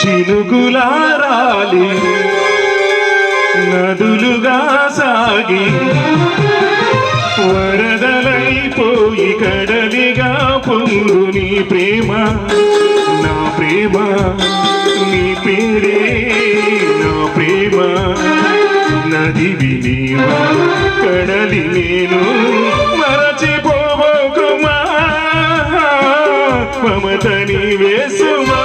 చినుకులారాలి నదులుగా సాగి వరదలైపోయి కడలిగా పొంగు నీ ప్రేమ నా ప్రేమ నీ పేరే నా ప్రేమ నదివి నీవా కడలి నేను మరచిపోబోకుమా మమత నీవే సుమా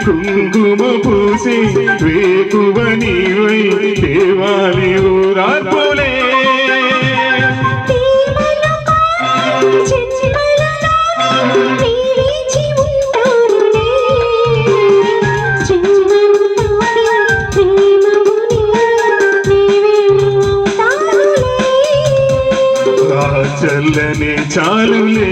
కుంకుమ పూసి వేకువ నీవై దేవాలి ఊరార్పులే చల్లనే చాలులే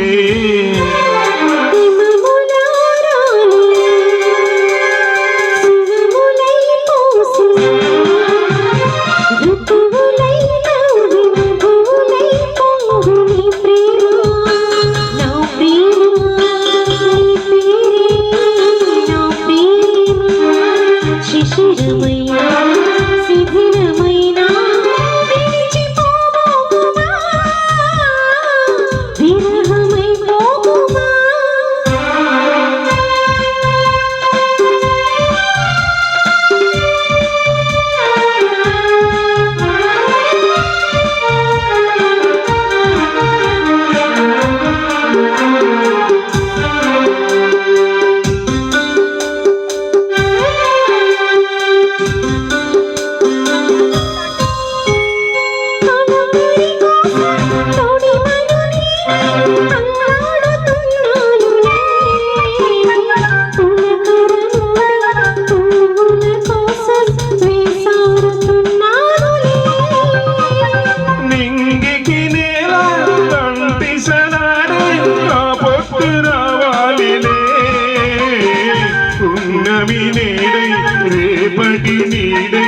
రేపటి నీడై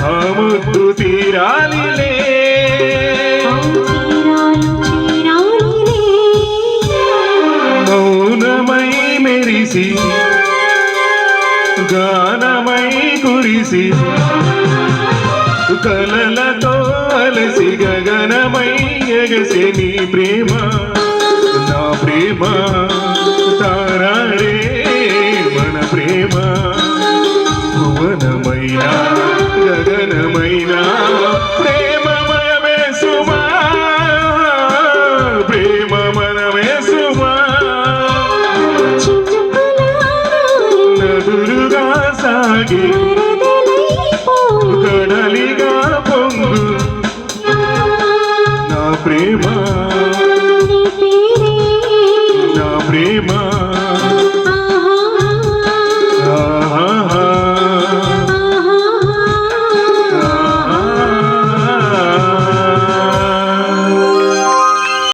ఆముద్దు తీరాలిలే మౌనమై మెరిసి గానమై కురిసి కలలతో అలసి గగనమై ఎగసే నీ ప్రేమ నా ప్రేమ తారాడే మన ప్రేమ భువనమైన గగనమైన ప్రేమమయమే సుమా ప్రేమమనమే సుమా నదులుగా సాగి కడలిగా పొంగు నా ప్రేమ నా ప్రేమ